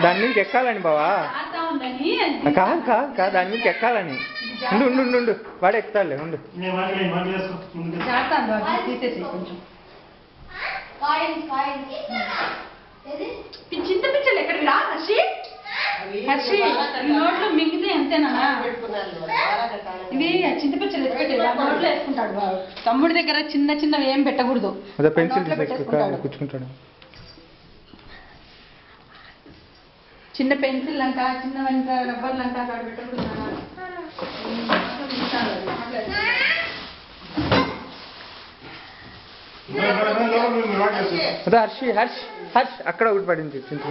దాని మీదకి ఎక్కాలని బావా. కాదు కాదు కాదు, దాని మీదకి ఎక్కాలని. ఉండు ఉండు ఉండు ఉండు, వాడే ఎక్కుతాడులే ఉండు. చింత పిచ్చలు ఎక్కడికి రా హర్షి. హర్షి నోట్లో మింగితే ఎంతేనా ఇవి చింత పిచ్చలు ఎత్తుపెట్టి నోట్లో వేసుకుంటాడు. తమ్ముడి దగ్గర చిన్న చిన్నవి ఏం పెట్టకూడదు. అదే పెన్సిల్ కూర్చుంటాడు. చిన్న పెన్సిల్ అంట, చిన్నవంట రబ్బర్లు అంట అక్కడ పెట్టకూడదు. అదే హర్షి హర్ష్ హర్ష్ అక్కడ ఒకటి పడింది చింత.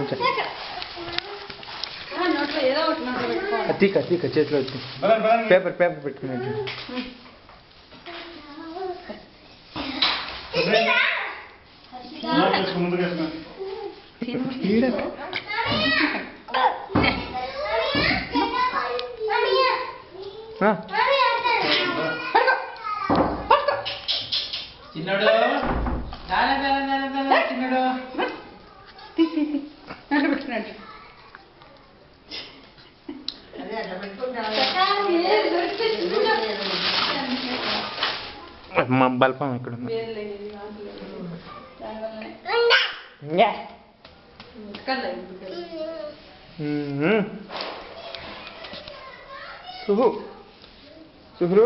నోట్లో ఏదో ఒకటి నోట్లో పెట్టుకోవాలి. తీక తీక చేతిలో వచ్చి పేపర్ పేపర్ పెట్టుకునేది. చిన్నడు చిన్నడు పెట్టుకున్నాడు. మా బల్పం ఇక్కడ సుహు సుహ్రు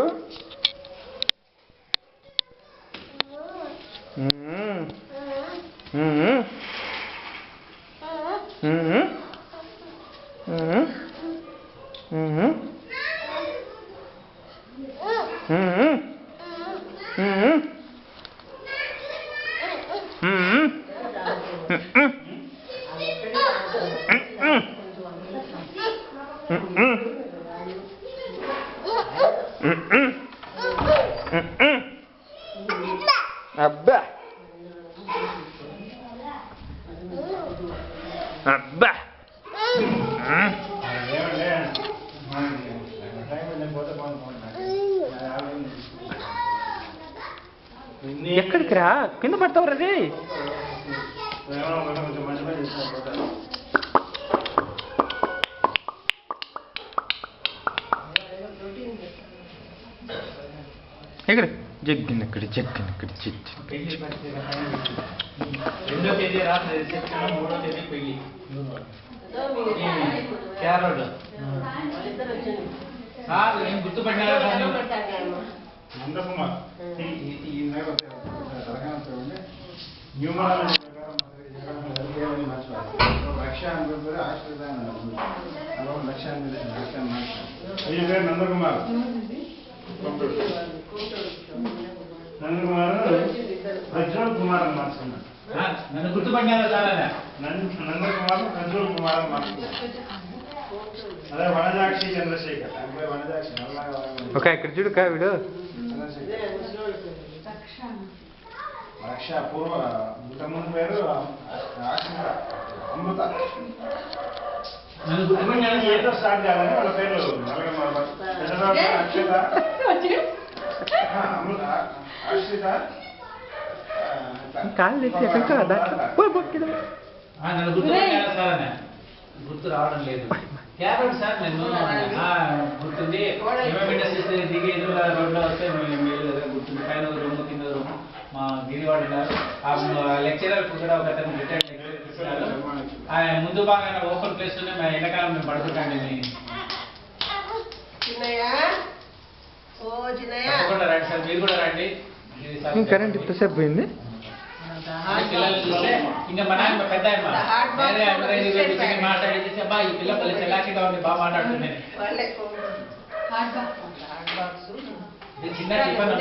అబ్బా అబ్బా ఎక్కడికి రా, కింద పడతావు రే. ఇక్కడ జగ్గిన ఇక్కడ జగ్గిన ఇక్కడ జగ్గి 2వ తేదీ రాత్రి రిసెప్షన్, 3వ తేదీ పెళ్లి. క్యారోడ్ సార్ ఏం గుర్తుపట్టినారా నందకుమార్ నందకుమార్ ప్రజ్వల్ కుమార్ అని మార్చుకున్నాను. నన్ను గుర్తుపట్టినారా సార్? నందకుమార్ ప్రజ్వల్ కుమార్ అని మార్చుకున్నాను. అదే వనజాక్షి చంద్రశేఖర్. వనజాక్షి ఒక ఇక్కడ చూడు కా వీడు రక్ష పూర్వ ముందు పేరు అమృత. ఏదో స్టార్ట్ చేయాలని వాళ్ళ పేరు అక్షత అమృత అక్షిత కాళ్ళు ఎక్కడ నన్ను గుర్తుపట్టినారా సార్? గుర్తు రావడం లేదు. క్యారెట్ సార్ నేను గుర్తుంది. దిగేది రోడ్లో వస్తే గుర్తుంది. పైన రూమ్ కింద రూమ్ మా గిరివాడు ఉన్నారు. ఆ లెక్చరర్ కూడా ఒక అతను రిటైర్డ్ లెక్చరర్. ముందు బాగా ఓపెన్ ప్లేస్ ఉన్నాయి. మా ఎండాకాలం మేము పడుతుంటాం. తప్పకుండా రండి సార్, మీరు కూడా రండి. కరెంట్ ఇంతసేపు పోయింది. పిల్లలు చూస్తే ఇంకా మన పెద్ద మాట్లాడేసి అబ్బా ఈ పిల్ల పల్లె చెల్లాకిగా ఉంది, బాగా మాట్లాడుతుంది. చిన్న టిఫన్